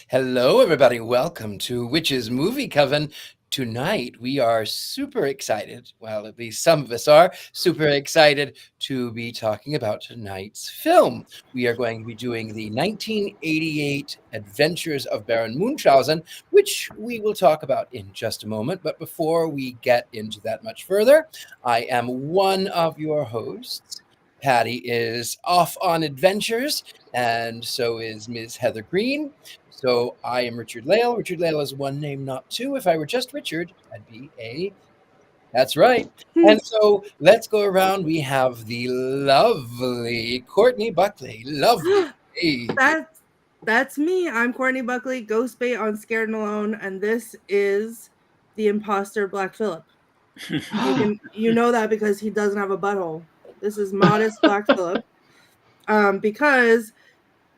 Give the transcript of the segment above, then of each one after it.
Hello, everybody. Welcome to Witch's Movie Coven. Tonight, we are super excited. Well, at least some of us are super excited to be talking about tonight's film. We are going to be doing the 1988 Adventures of Baron Munchausen, which we will talk about in just a moment. But before we get into that much further, I am one of your hosts. Patty is off on adventures, and so is Ms. Heather Green. So I am Richard Lale. Richard Lale is one name, not two. If I were just Richard, I'd be a... That's right. And so let's go around. We have the lovely Courtney Buckley. Lovely. That's me. I'm Courtney Buckley, Ghost Bait on Scared and Alone, and this is the imposter Black Phillip. You know that because he doesn't have a butthole. This is modest Black Phillip. Because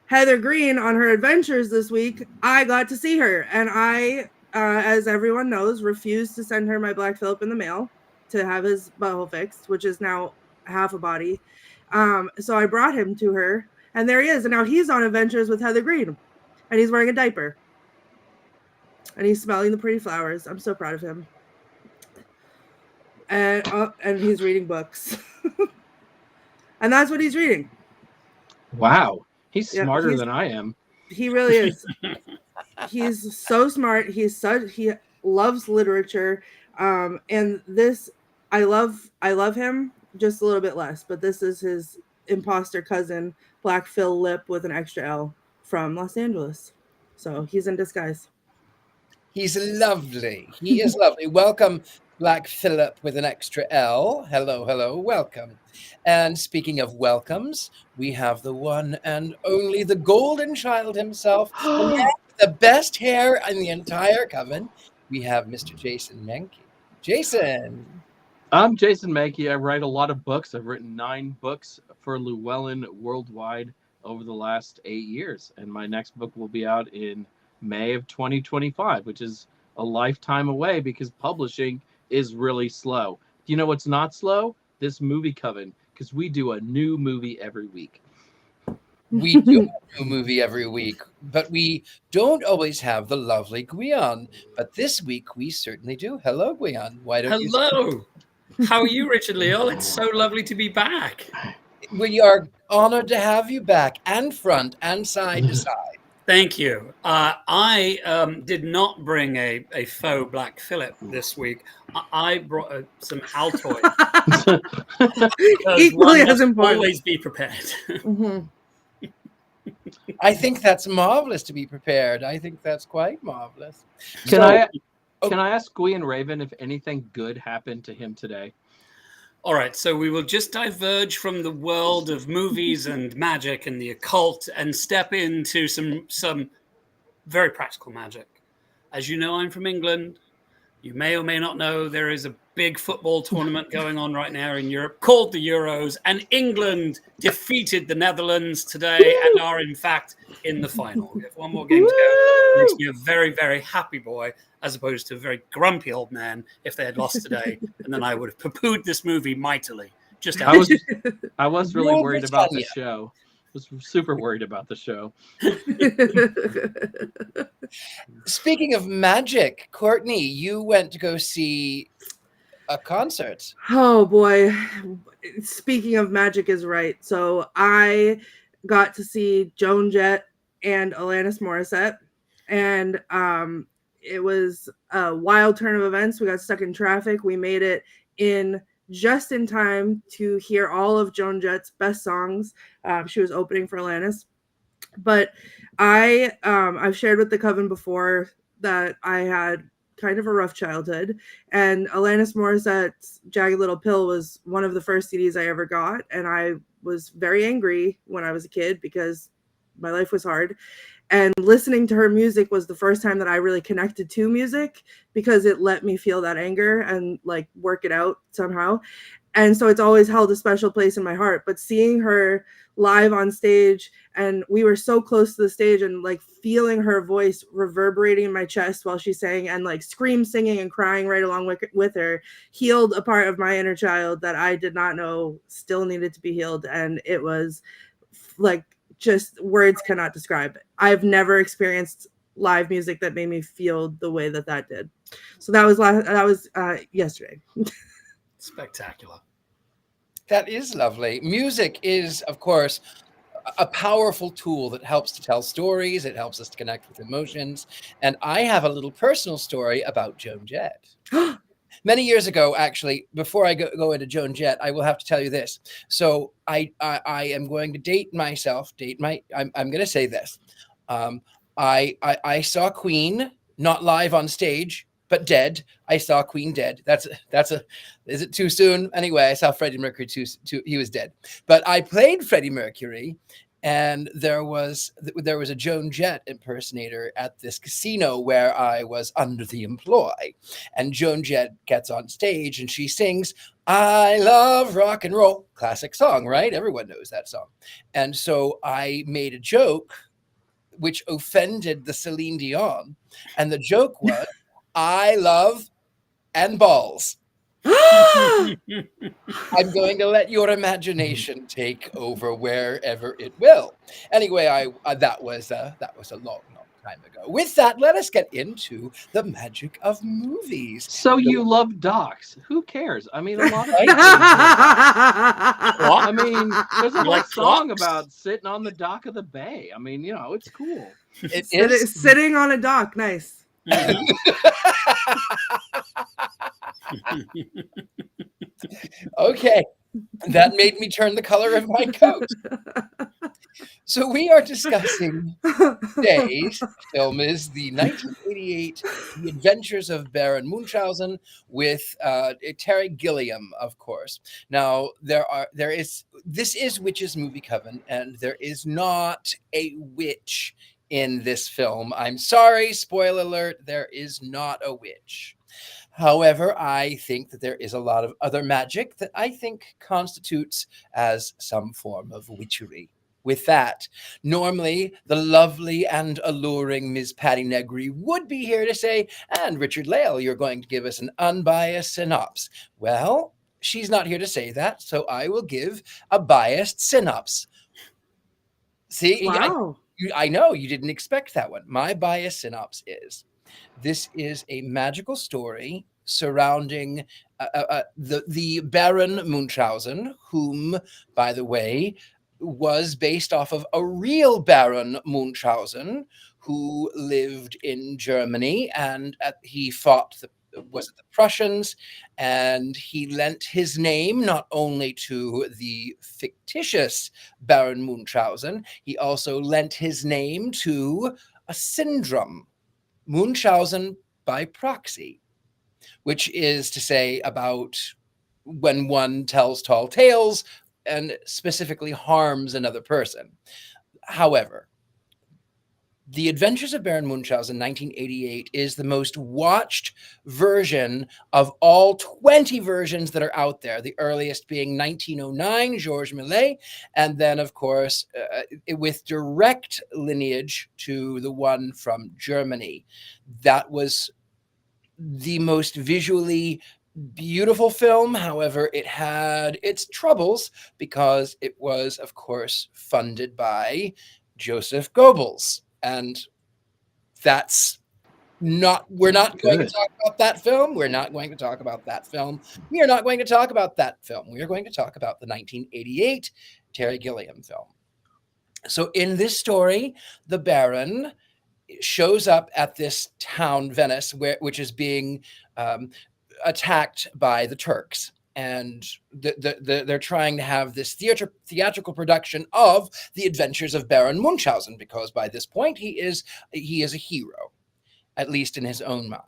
Heather Green on her adventures this week, I got to see her, and I, as everyone knows, refused to send her my Black Phillip in the mail to have his butthole fixed, which is now half a body. So I brought him to her, and there he is. And now he's on adventures with Heather Green, and he's wearing a diaper, and he's smelling the pretty flowers. I'm so proud of him. And he's reading books, and that's what he's reading. Wow. He's smarter than I am. He really is. He's so smart. He loves literature. And this, I love him just a little bit less, but this is his imposter cousin, Black Phil Lip with an extra L from Los Angeles. So he's in disguise. He's lovely. He is lovely. Welcome, Black Phillip with an extra L. Hello, hello, welcome. And speaking of welcomes, we have the one and only, the golden child himself, the best hair in the entire coven. We have Mr. Jason Menke. Jason. I'm Jason Menke. I write a lot of books. I've written 9 books for Llewellyn worldwide over the last 8 years. And my next book will be out in May of 2025, which is a lifetime away because publishing is really slow. Do you know what's not slow? This movie coven, because we do a new movie every week. We do a new movie every week, but we don't always have the lovely Gwion. But this week we certainly do. Hello, Gwion. Why don't you? Hello. How are you, Richard Leal? It's so lovely to be back. We are honored to have you back, and front and side to side. Thank you. I did not bring a faux Black Phillip this week. I brought some Altoids. Equally as important. Always be prepared. Mm-hmm. I think that's marvelous to be prepared. I think that's quite marvelous. Can I ask Gwion Raven if anything good happened to him today? All right, so we will just diverge from the world of movies and magic and the occult and step into some very practical magic. As you know, I'm from England. You may or may not know there is a big football tournament going on right now in Europe called the Euros, and England defeated the Netherlands today and are, in fact, in the final. We have one more game to go. It makes me a very, very happy boy, as opposed to a very grumpy old man if they had lost today, and then I would have poo-pooed this movie mightily. I was really worried about the show. I was super worried about the show. Speaking of magic, Courtney, you went to go see a concert. Oh boy. Speaking of magic is right. So I got to see Joan Jett and Alanis Morissette, and it was a wild turn of events. We got stuck in traffic. We made it just in time to hear all of Joan Jett's best songs. She was opening for Alanis. But I've shared with the Coven before that I had kind of a rough childhood, and Alanis Morissette's Jagged Little Pill was one of the first CDs I ever got, and I was very angry when I was a kid because my life was hard. And listening to her music was the first time that I really connected to music because it let me feel that anger and like work it out somehow. And so it's always held a special place in my heart. But seeing her live on stage, and we were so close to the stage, and like feeling her voice reverberating in my chest while she sang, and like scream singing and crying right along with her, healed a part of my inner child that I did not know still needed to be healed. And it was like, just words cannot describe it. I've never experienced live music that made me feel the way that did. So that was yesterday. Spectacular. That is lovely. Music is, of course, a powerful tool that helps to tell stories. It helps us to connect with emotions. And I have a little personal story about Joan Jett. Many years ago, actually, before I go into Joan Jett, I will have to tell you this. So I am going to date myself. I'm going to say this. I saw Queen, not live on stage, but dead. I saw Queen dead. Is it too soon? Anyway, I saw Freddie Mercury he was dead. But I played Freddie Mercury, and there was a Joan Jett impersonator at this casino where I was under the employ. And Joan Jett gets on stage and she sings, "I love rock and roll." Classic song, right? Everyone knows that song. And so I made a joke which offended the Celine Dion. And the joke was, "I love and balls." I'm going to let your imagination take over wherever it will. Anyway, that was a long time ago. With that, let us get into the magic of movies. So you love docks? Who cares? I mean, a lot of people. I mean, there's a whole song about sitting on the dock of the bay. I mean, it's cool. It is sitting on a dock. Nice. Okay, that made me turn the color of my coat. So we are discussing today's film is the 1988 The Adventures of Baron Munchausen with Terry Gilliam, of course. Now this is Witches Movie Coven, and there is not a witch in this film. I'm sorry, spoiler alert, there is not a witch. However, I think that there is a lot of other magic that I think constitutes as some form of witchery. With that, normally the lovely and alluring Ms. Patty Negri would be here to say, "And Richard Lale, you're going to give us an unbiased synopsis." Well, she's not here to say that, so I will give a biased synopsis. See, wow. I know you didn't expect that one. My biased synopsis is, this is a magical story surrounding the Baron Munchausen, whom, by the way, was based off of a real Baron Munchausen who lived in Germany, and he fought the Prussians, and he lent his name not only to the fictitious Baron Munchausen, he also lent his name to a syndrome, Munchausen by proxy, which is to say about when one tells tall tales and specifically harms another person. However, The Adventures of Baron Munchausen, 1988, is the most watched version of all 20 versions that are out there, the earliest being 1909, Georges Millet, and then, of course, with direct lineage to the one from Germany. That was the most visually beautiful film. However, it had its troubles because it was, of course, funded by Joseph Goebbels. And that's not, we're not going to talk about that film. We're not going to talk about that film. We are not going to talk about that film. We are going to talk about the 1988 Terry Gilliam film. So in this story, the Baron shows up at this town, Venice, which is being attacked by the Turks. And they're trying to have this theatrical production of The Adventures of Baron Munchausen, because by this point he is a hero, at least in his own mind.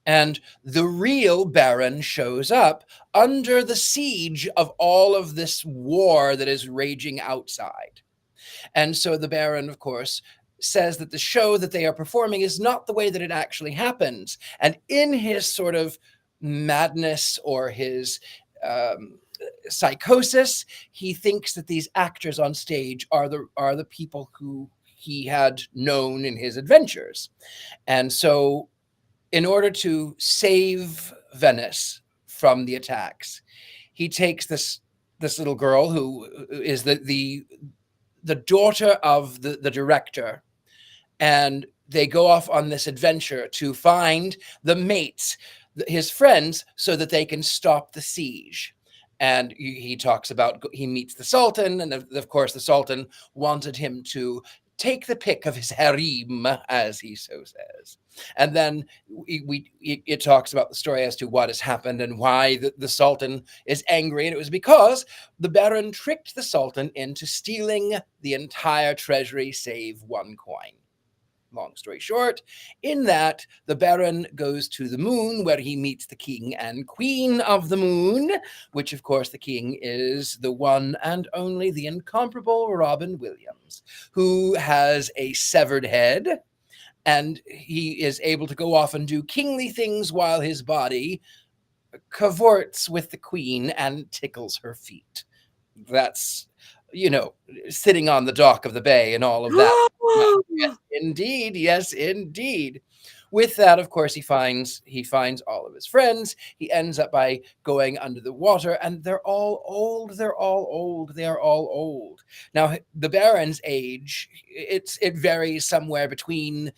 And the real Baron shows up under the siege of all of this war that is raging outside. And so the Baron, of course, says that the show that they are performing is not the way that it actually happens. And in his sort of madness or his psychosis. He thinks that these actors on stage are the people who he had known in his adventures. And so in order to save Venice from the attacks, he takes this little girl who is the daughter of the director, and they go off on this adventure to find the mates, his friends, so that they can stop the siege. And he talks about, he meets the Sultan, and of course the Sultan wanted him to take the pick of his harem, as he so says. And then it talks about the story as to what has happened and why the Sultan is angry. And it was because the Baron tricked the Sultan into stealing the entire treasury save one coin. Long story short, in that, the Baron goes to the moon, where he meets the king and queen of the moon, which of course the king is the one and only, the incomparable Robin Williams, who has a severed head, and he is able to go off and do kingly things while his body cavorts with the queen and tickles her feet. That's, sitting on the dock of the bay and all of that. Yes, indeed. Yes, indeed. With that, of course, he finds all of his friends. He ends up by going under the water, and they're all old. They're all old. Now, the Baron's age, it varies somewhere between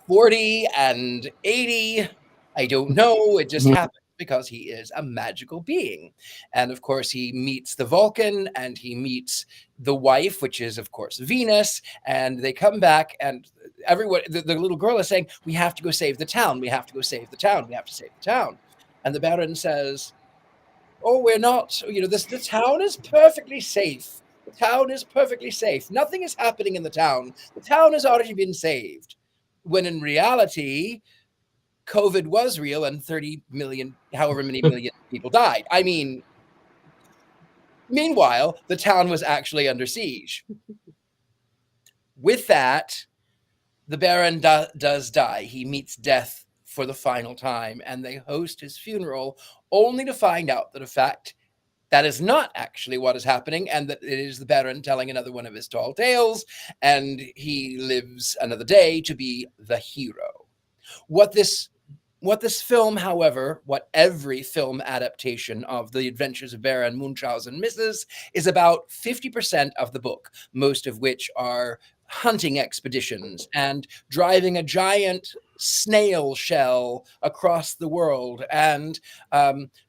40 and 80. I don't know. It just happens because he is a magical being. And of course, he meets the Vulcan, and he meets the wife, which is, of course, Venus. And they come back, and everyone, the little girl is saying, we have to go save the town. We have to go save the town. We have to save the town. And the Baron says, oh, we're not, the town is perfectly safe. The town is perfectly safe. Nothing is happening in the town. The town has already been saved. When in reality, COVID was real, and 30 million, however many million people died. I mean, meanwhile, the town was actually under siege. With that, the Baron does die. He meets death for the final time, and they host his funeral, only to find out that, in fact, that is not actually what is happening, and that it is the Baron telling another one of his tall tales, and he lives another day to be the hero. What this film, however, what every film adaptation of The Adventures of Baron Munchausen misses, is about 50% of the book, most of which are hunting expeditions and driving a giant snail shell across the world, and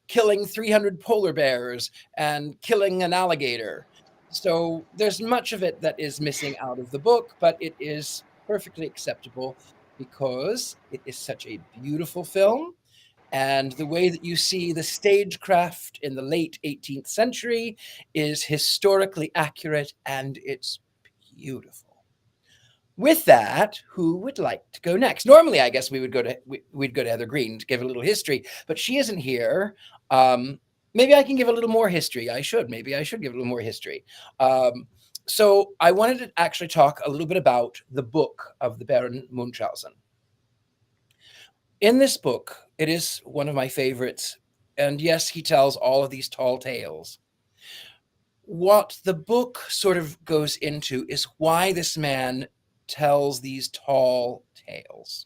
killing 300 polar bears and killing an alligator. So there's much of it that is missing out of the book, but it is perfectly acceptable because it is such a beautiful film. And the way that you see the stagecraft in the late 18th century is historically accurate, and it's beautiful. With that, who would like to go next? Normally, I guess we'd go to Heather Green to give a little history, but she isn't here. Maybe I can give a little more history. Maybe I should give a little more history. So I wanted to actually talk a little bit about the book of the Baron Munchausen. In this book, it is one of my favorites. And yes, he tells all of these tall tales. What the book sort of goes into is why this man tells these tall tales.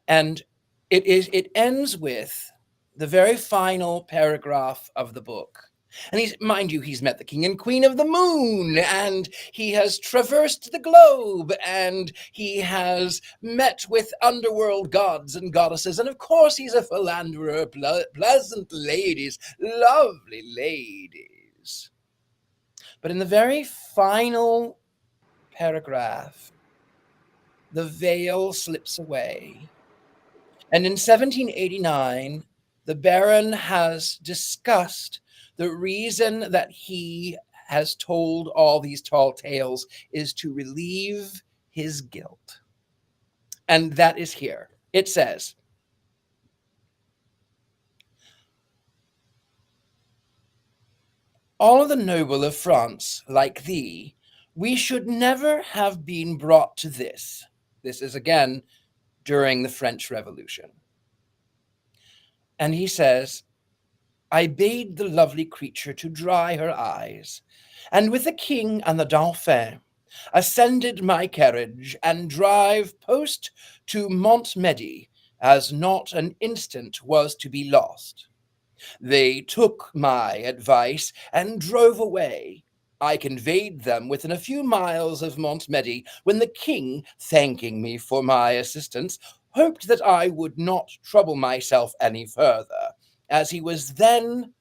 And it ends with the very final paragraph of the book. And he's met the king and queen of the moon, and he has traversed the globe, and he has met with underworld gods and goddesses, and of course he's a philanderer, pleasant ladies, lovely ladies. But in the very final paragraph, the veil slips away. And in 1789, the Baron has discussed the reason that he has told all these tall tales is to relieve his guilt. And that is here. It says, all of the noble of France, like thee, we should never have been brought to this. This is again during the French Revolution. And he says, I bade the lovely creature to dry her eyes, and with the king and the dauphin ascended my carriage and drive post to Montmedy, as not an instant was to be lost. They took my advice and drove away. I conveyed them within a few miles of Montmedy, when the king, thanking me for my assistance, hoped that I would not trouble myself any further, as he was then,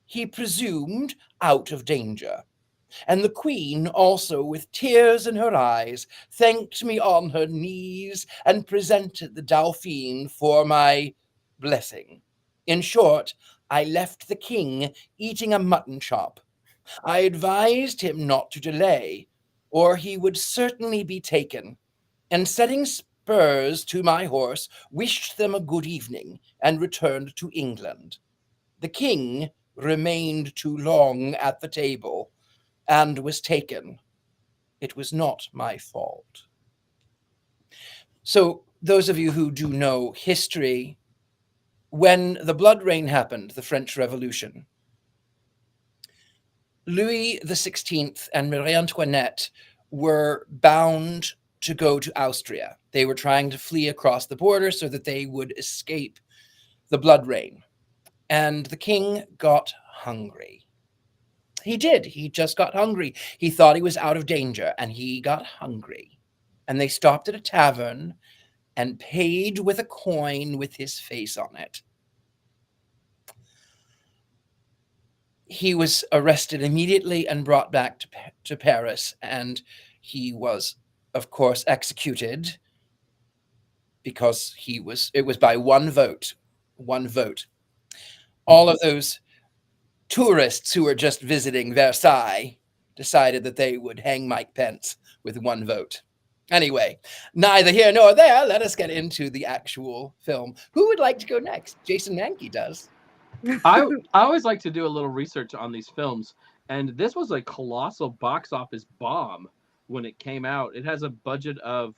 he presumed, out of danger. And the queen also, with tears in her eyes, thanked me on her knees, and presented the Dauphin for my blessing. In short, I left the king eating a mutton chop. I advised him not to delay, or he would certainly be taken, and setting spurs to my horse, wished them a good evening, and returned to England. The king remained too long at the table, and was taken. It was not my fault. So, those of you who do know history, when the blood rain happened, the French Revolution, Louis XVI and Marie Antoinette were bound to go to Austria. They were trying to flee across the border so that they would escape the blood rain. And the king got hungry. He did. He just got hungry. He thought he was out of danger, and he got hungry. And they stopped at a tavern and paid with a coin with his face on it. He was arrested immediately and brought back to Paris, and he was, of course, executed because it was by one vote. One vote. All of those tourists who were just visiting Versailles decided that they would hang Mike Pence with one vote. Anyway, neither here nor there. Let us get into the actual film. Who would like to go next? Jason Mankey does. I always like to do a little research on these films, and this was a colossal box office bomb when it came out. It has a budget of,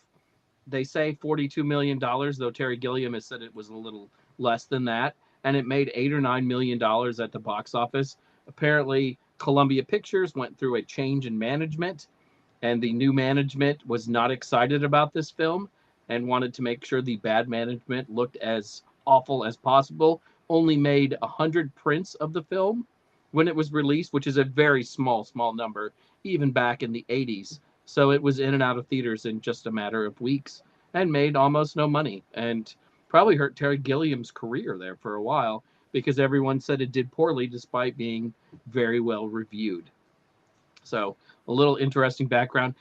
they say, $42 million, though Terry Gilliam has said it was a little less than that. And it made $8 or $9 million at the box office. Apparently, Columbia Pictures went through a change in management, and the new management was not excited about this film and wanted to make sure the bad management looked as awful as possible. Only made 100 prints of the film when it was released, which is a very small number, even back in the 80s. So it was in and out of theaters in just a matter of weeks and made almost no money. And probably hurt Terry Gilliam's career there for a while, because everyone said it did poorly despite being very well reviewed. So a little interesting background.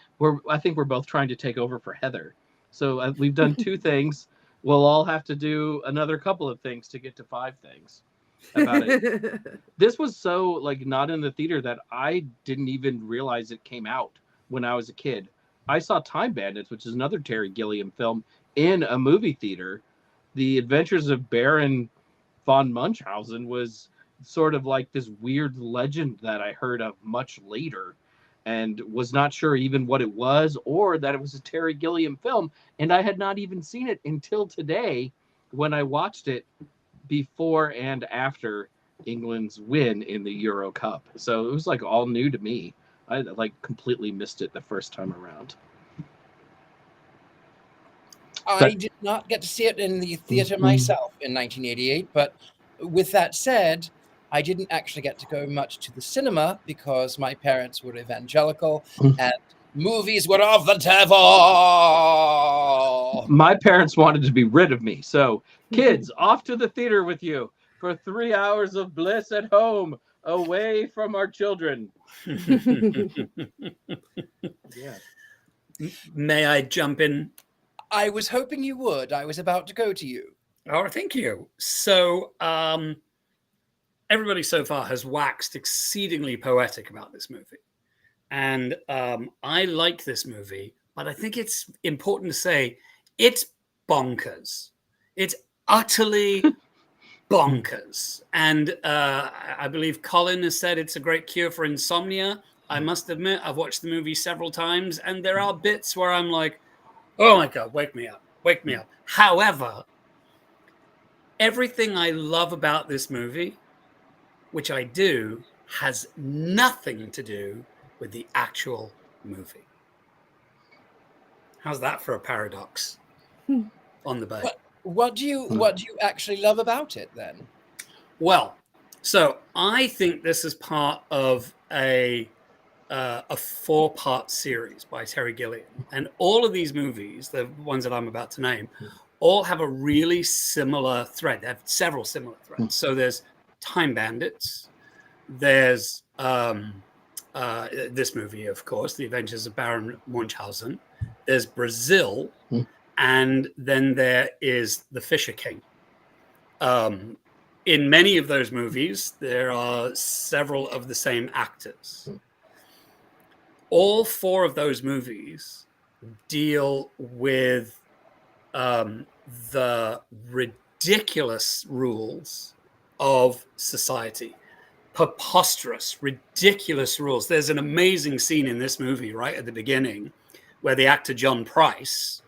I think we're both trying to take over for Heather. So we've done 2 things. We'll all have to do another couple of things to get to 5 things about it. This was so not in the theater that I didn't even realize it came out when I was a kid. I saw Time Bandits, which is another Terry Gilliam film, in a movie theater. The Adventures of Baron von Munchausen was sort of like this weird legend that I heard of much later, and was not sure even what it was or that it was a Terry Gilliam film. And I had not even seen it until today, when I watched it before and after England's win in the Euro Cup. So it was all new to me. I completely missed it the first time around. I did not get to see it in the theater myself in 1988, but with that said, I didn't actually get to go much to the cinema because my parents were evangelical and movies were of the devil. My parents wanted to be rid of me, so kids, off to the theater with you for 3 hours of bliss at home, away from our children. Yeah. May I jump in? I was hoping you would. I was about to go to you. Oh, thank you. So, everybody so far has waxed exceedingly poetic about this movie. And I like this movie, but I think it's important to say it's bonkers. It's utterly bonkers. And I believe Colin has said it's a great cure for insomnia. I must admit, I've watched the movie several times, and there are bits where I'm like, oh my God, wake me up, wake me up. However, everything I love about this movie which I do, has nothing to do with the actual movie. How's that for a paradox on the bay? What do you actually love about it then? Well, so I think this is part of a 4-part series by Terry Gilliam, and all of these movies, the ones that I'm about to name, all have a really similar thread. They have several similar threads. So there's Time Bandits, there's this movie, of course, The Adventures of Baron Munchausen, there's Brazil, and then there is The Fisher King. In many of those movies, there are several of the same actors. All 4 of those movies deal with the ridiculous rules of society. Preposterous, ridiculous rules. There's an amazing scene in this movie right at the beginning where the actor John Pryce,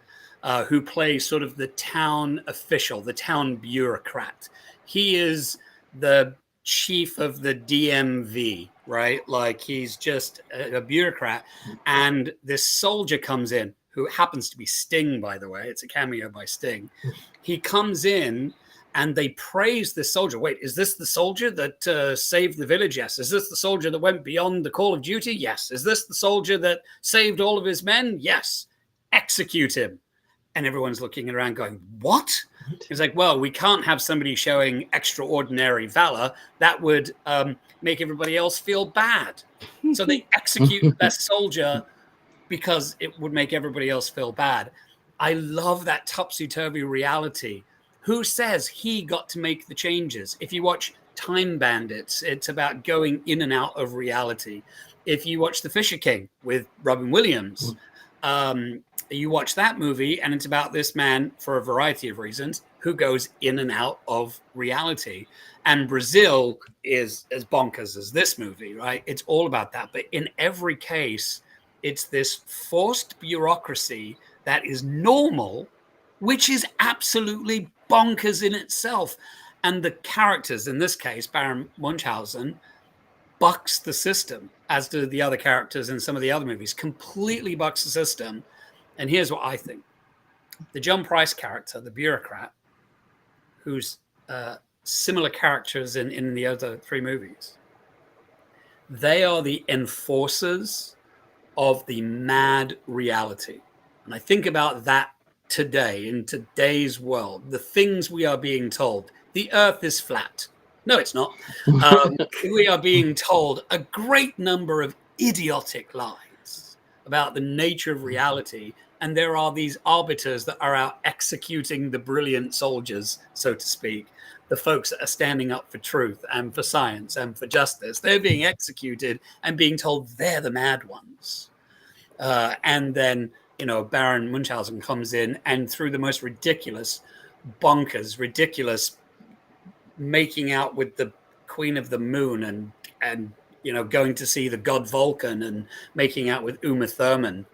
who plays sort of the town official, the town bureaucrat, he is the chief of the DMV, right? Like he's just a bureaucrat. And this soldier comes in, who happens to be Sting, by the way. It's a cameo by Sting. He comes in and they praise this soldier. Wait, is this the soldier that saved the village? Yes. Is this the soldier that went beyond the call of duty? Yes. Is this the soldier that saved all of his men? Yes. Execute him. And everyone's looking around going, what? It's like, well, we can't have somebody showing extraordinary valor. That would make everybody else feel bad. So they execute the best soldier because it would make everybody else feel bad. I love that topsy-turvy reality. Who says he got to make the changes? If you watch Time Bandits, it's about going in and out of reality. If you watch The Fisher King with Robin Williams, you watch that movie and it's about this man, for a variety of reasons, who goes in and out of reality. And Brazil is as bonkers as this movie, right? It's all about that. But in every case, it's this forced bureaucracy that is normal, which is absolutely bonkers in itself. And the characters, in this case, Baron Munchausen, bucks the system, as do the other characters in some of the other movies, completely bucks the system. And here's what I think. The John Pryce character, the bureaucrat, who's similar characters in the other 3 movies, they are the enforcers of the mad reality. And I think about that today, in today's world, the things we are being told. The earth is flat. No, it's not. We are being told a great number of idiotic lies about the nature of reality. And there are these arbiters that are out executing the brilliant soldiers, so to speak, the folks that are standing up for truth and for science and for justice. They're being executed and being told they're the mad ones. And then, Baron Munchausen comes in and through the most ridiculous, bonkers, ridiculous making out with the Queen of the Moon and going to see the god Vulcan and making out with Uma Thurman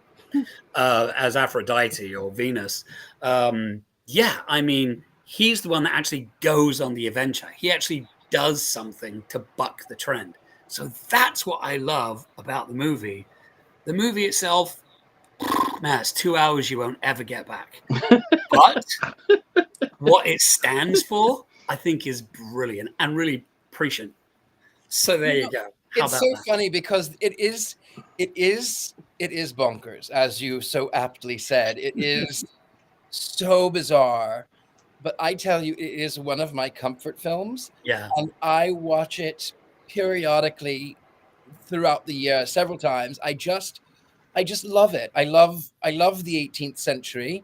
as Aphrodite or Venus. He's the one that actually goes on the adventure. He actually does something to buck the trend. So that's what I love about the movie. The movie itself, man, it's 2 hours you won't ever get back. But what it stands for, I think, is brilliant and really prescient. So there you go. It's so funny because it is bonkers, as you so aptly said. It is so bizarre, but I tell you, it is one of my comfort films. Yeah, and I watch it periodically throughout the year several times. I just love it. I love the 18th century,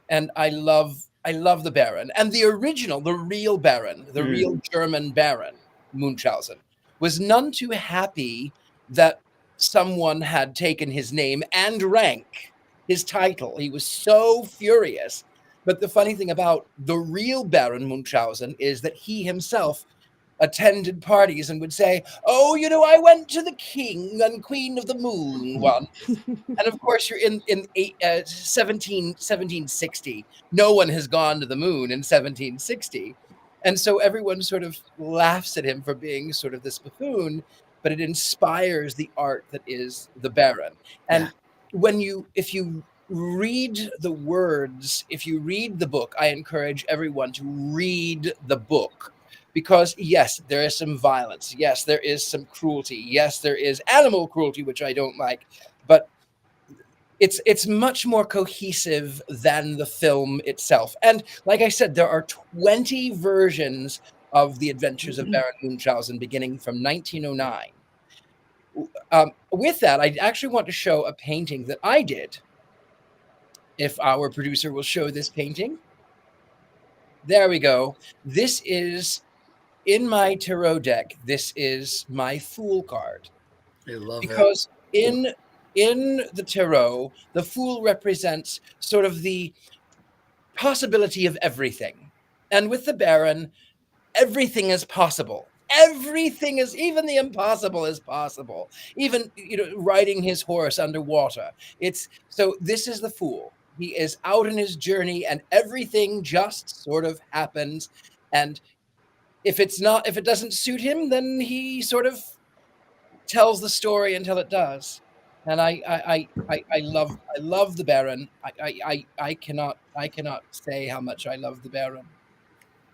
and I love the Baron, and the original, the real Baron, the real German Baron Munchausen was none too happy that someone had taken his name and rank, his title. He was so furious. But the funny thing about the real Baron Munchausen is that he himself attended parties and would say, oh, I went to the King and Queen of the Moon once. And of course, you're in 1760. No one has gone to the moon in 1760. And so everyone sort of laughs at him for being sort of this buffoon, but it inspires the art that is the Baron. And if you read the words, if you read the book, I encourage everyone to read the book. Because yes, there is some violence. Yes, there is some cruelty. Yes, there is animal cruelty, which I don't like. But it's much more cohesive than the film itself. And like I said, there are 20 versions of The Adventures of Baron Munchausen beginning from 1909. With that, I actually want to show a painting that I did. If our producer will show this painting. There we go. This is in my tarot deck. This is my Fool card. I love because in the tarot, the Fool represents sort of the possibility of everything. And with the Baron, everything is possible. Everything is, even the impossible is possible. Even, riding his horse underwater. So this is the Fool. He is out on his journey and everything just sort of happens. And if it doesn't suit him, then he sort of tells the story until it does. And I love the Baron. I cannot say how much I love the Baron.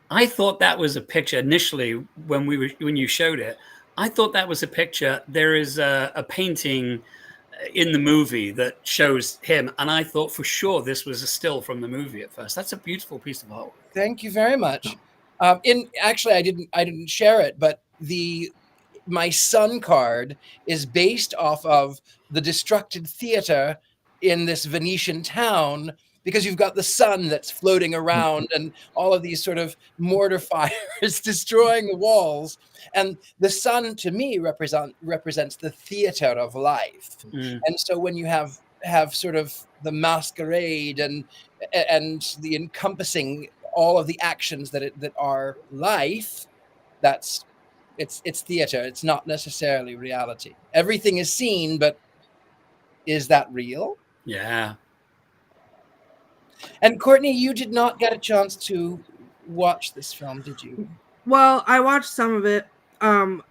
I thought that was a picture initially when you showed it. I thought that was a picture. There is a painting in the movie that shows him, and I thought for sure this was a still from the movie at first. That's a beautiful piece of art. Thank you very much. Actually, I didn't share it, but my sun card is based off of the destructed theater in this Venetian town, because you've got the sun that's floating around and all of these sort of mortar fires destroying the walls. And the sun, to me, represents the theater of life. And so when you have sort of the masquerade and the encompassing all of the actions that are life, it's theater. It's not necessarily reality. Everything is seen, but is that real? Yeah. And Courtney, you did not get a chance to watch this film, did you? Well, I watched some of it.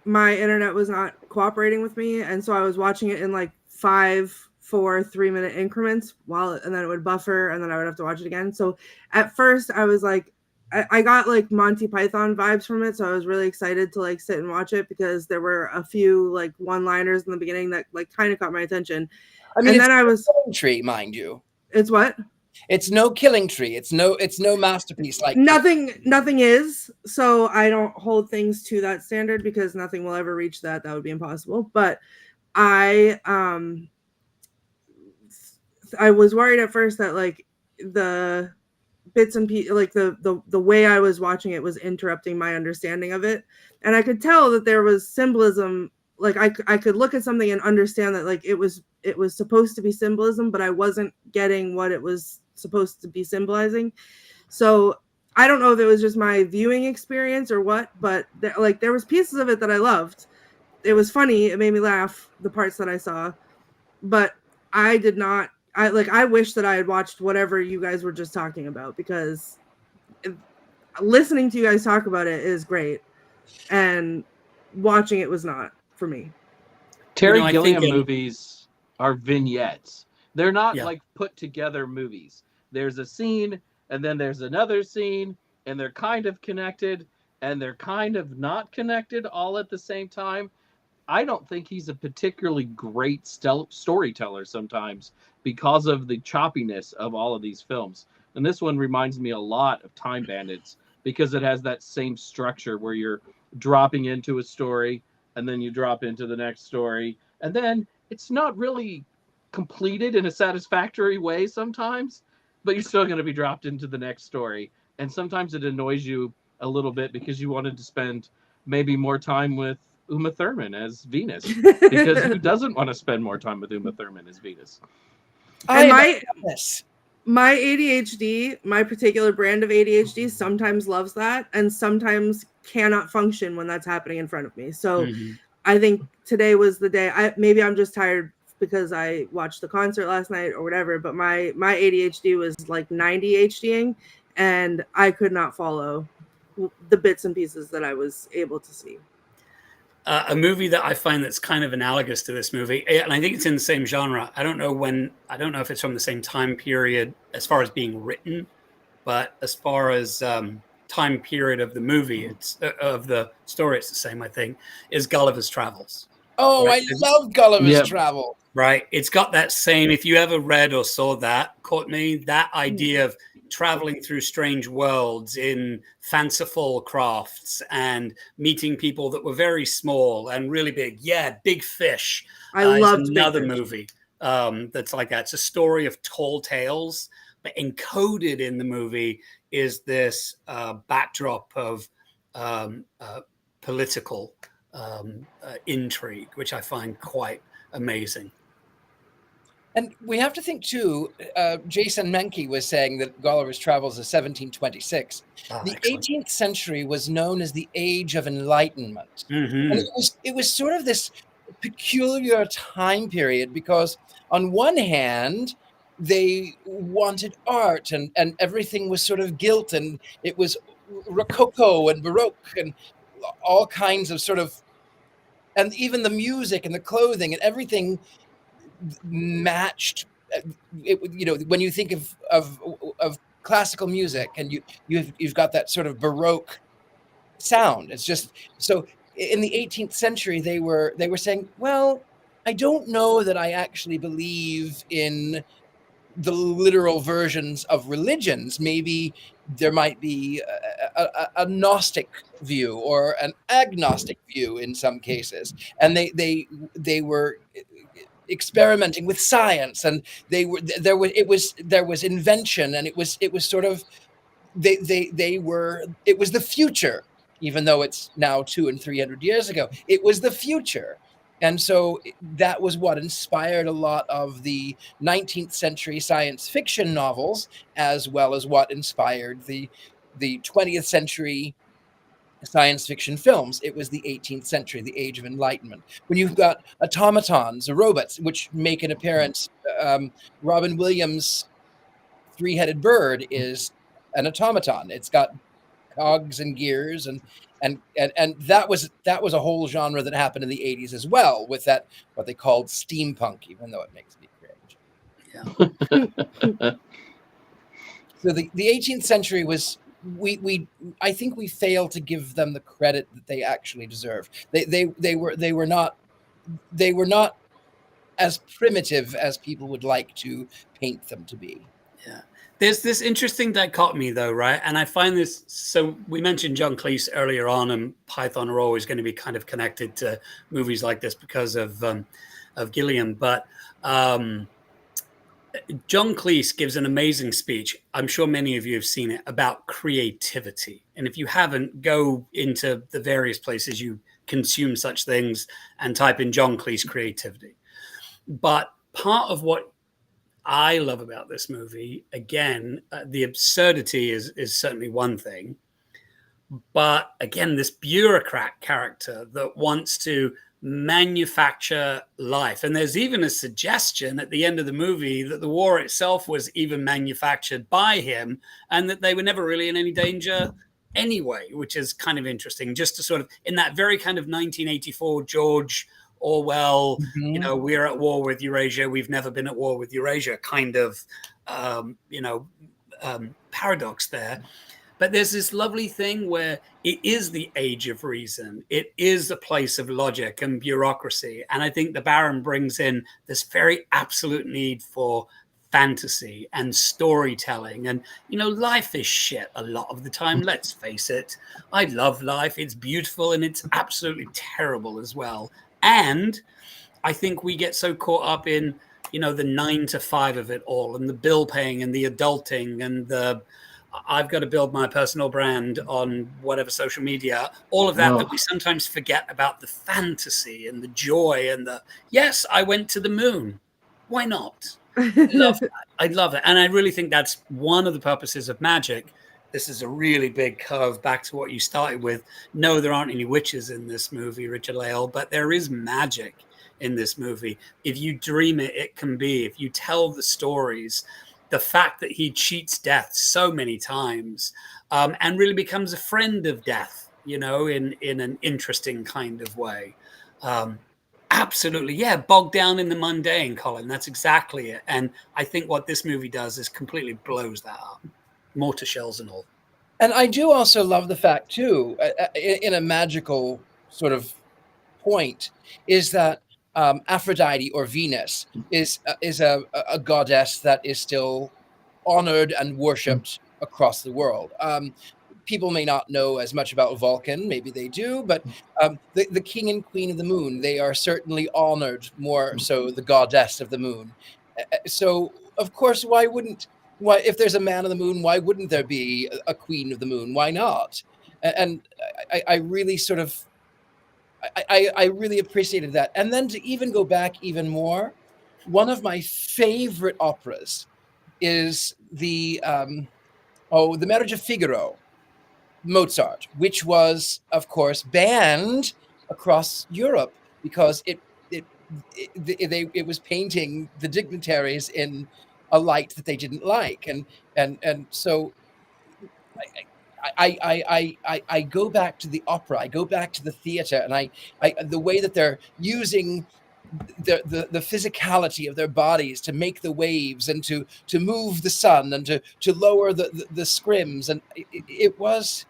My internet was not cooperating with me, and so I was watching it in like 5, 4, 3-minute increments and then it would buffer, and then I would have to watch it again. So at first I was like, I got like Monty Python vibes from it, so I was really excited to like sit and watch it, because there were a few like one-liners in the beginning that like kind of caught my attention. I mean, and then I was Killing Tree, mind you. It's what? It's no Killing Tree. It's no masterpiece like nothing is. So I don't hold things to that standard, because nothing will ever reach that. That would be impossible. But I was worried at first that like the bits and pieces, like the way I was watching it was interrupting my understanding of it, and I could tell that there was symbolism. Like I could look at something and understand that like it was supposed to be symbolism, but I wasn't getting what it was supposed to be symbolizing. So I don't know if it was just my viewing experience or what, but there was pieces of it that I loved. It was funny. It made me laugh, the parts that I saw, but I did not. I wish that I had watched whatever you guys were just talking about, because listening to you guys talk about it is great, and watching it was not for me. Terry Gilliam movies are vignettes. They're not like put together movies. There's a scene, and then there's another scene, and they're kind of connected, and they're kind of not connected all at the same time. I don't think he's a particularly great storyteller sometimes, because of the choppiness of all of these films. And this one reminds me a lot of Time Bandits, because it has that same structure where you're dropping into a story, and then you drop into the next story, and then it's not really completed in a satisfactory way sometimes, but you're still going to be dropped into the next story. And sometimes it annoys you a little bit, because you wanted to spend maybe more time with Uma Thurman as Venus, because who doesn't want to spend more time with Uma Thurman as Venus? And my ADHD, my particular brand of ADHD, sometimes loves that and sometimes cannot function when that's happening in front of me. So I think today was the day. Maybe I'm just tired because I watched the concert last night or whatever, but my ADHD was like 90 HDing, and I could not follow the bits and pieces that I was able to see. A movie that I find that's kind of analogous to this movie, and I think it's in the same genre. I don't know if it's from the same time period as far as being written, but as far as time period of the movie, it's of the story, it's the same. I think is Gulliver's Travels. Oh, Right. I love Gulliver's Yep. Travel. Right. It's got that same, if you ever read or saw that, Courtney, that idea of traveling through strange worlds in fanciful crafts and meeting people that were very small and really big. Yeah, Big Fish. I loved is Big another Fish. movie that's like that. It's a story of tall tales, but encoded in the movie is this backdrop of political intrigue, which I find quite amazing. And we have to think too, Jason Menke was saying that Gulliver's Travels is 1726. The Excellent. 18th century was known as the Age of Enlightenment. Mhm. And it was sort of this peculiar time period because on one hand, they wanted art and everything was sort of gilt, and it was Rococo and Baroque and all kinds of sort of, and even the music and the clothing and everything matched it. You know, when you think of classical music and you've got that sort of Baroque sound, it's just so. In the 18th century, they were saying, well, I don't know that I actually believe in the literal versions of religions. Maybe there might be a Gnostic view or an agnostic view in some cases, and they were experimenting with science, and there was invention, and it was sort of it was the future, even though it's now 200 and 300 years ago. It was the future. And so that was what inspired a lot of the 19th century science fiction novels, as well as what inspired the 20th century science fiction films. It was the 18th century, the Age of Enlightenment. When you've got automatons, robots, which make an appearance, Robin Williams' three-headed bird is an automaton. It's got cogs and gears, and that was a whole genre that happened in the 80s as well, with that what they called steampunk, even though it makes me cringe. Yeah. So the 18th century was, I think we failed to give them the credit that they actually deserve. They were not as primitive as people would like to paint them to be. Yeah. There's this interesting dichotomy, though, right? And I find this. So we mentioned John Cleese earlier on, and Python are always going to be kind of connected to movies like this because of Gilliam. But John Cleese gives an amazing speech. I'm sure many of you have seen it, about creativity. And if you haven't, go into the various places you consume such things and type in John Cleese creativity. But part of what I love about this movie, again, the absurdity is certainly one thing. But again, this bureaucrat character that wants to manufacture life. And there's even a suggestion at the end of the movie that the war itself was even manufactured by him, and that they were never really in any danger anyway, which is kind of interesting, just to sort of, in that very kind of 1984 George Orwell, you know, we're at war with Eurasia, we've never been at war with Eurasia kind of, paradox there. But there's this lovely thing where it is the age of reason. It is a place of logic and bureaucracy. And I think the Baron brings in this very absolute need for fantasy and storytelling. And, you know, life is shit a lot of the time. Let's face it. I love life. It's beautiful, and it's absolutely terrible as well. And I think we get so caught up in, you know, the 9 to 5 of it all, and the bill paying and the adulting and the I've got to build my personal brand on whatever social media, all of that, that we sometimes forget about the fantasy and the joy and the, yes, I went to the moon. Why not? I love that. I love it. And I really think that's one of the purposes of magic. This is a really big curve back to what you started with. No, there aren't any witches in this movie, Richard Lale, but there is magic in this movie. If you dream it, it can be. If you tell the stories, the fact that he cheats death so many times, and really becomes a friend of death, in an interesting kind of way. Absolutely, yeah, bogged down in the mundane, Colin. That's exactly it. And I think what this movie does is completely blows that up, mortar shells and all. And I do also love the fact too, in a magical sort of point, is that Aphrodite or Venus is a goddess that is still honored and worshipped across the world. People may not know as much about Vulcan, maybe they do, but the king and queen of the moon, they are certainly honored, more so the goddess of the moon. So, of course, why if there's a man of the moon, why wouldn't there be a queen of the moon? Why not? And I really sort of, I really appreciated that. And then to even go back even more, one of my favorite operas is the Marriage of Figaro, Mozart, which was, of course, banned across Europe because it was painting the dignitaries in a light that they didn't like, and so I go back to the opera, I go back to the theater, and I the way that they're using the physicality of their bodies to make the waves and to move the sun and to lower the scrims, and it was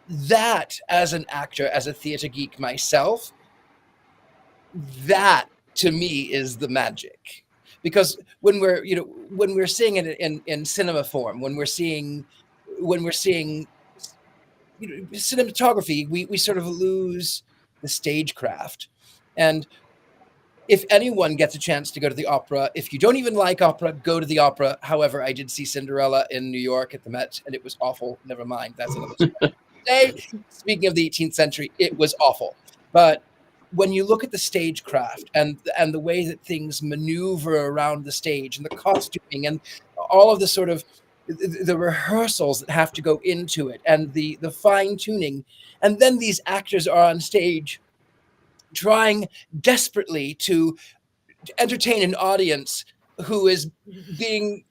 that, as an actor, as a theater geek myself, that to me is the magic. Because when we're seeing it in cinema form, when we're seeing cinematography, we sort of lose the stagecraft. And if anyone gets a chance to go to the opera, if you don't even like opera, go to the opera. However, I did see Cinderella in New York at the Met, and it was awful. Never mind, that's another story. Speaking of the 18th century, it was awful. But when you look at the stagecraft and the way that things maneuver around the stage and the costuming and all of the sort of the rehearsals that have to go into it and the fine tuning, and then these actors are on stage trying desperately to entertain an audience who is being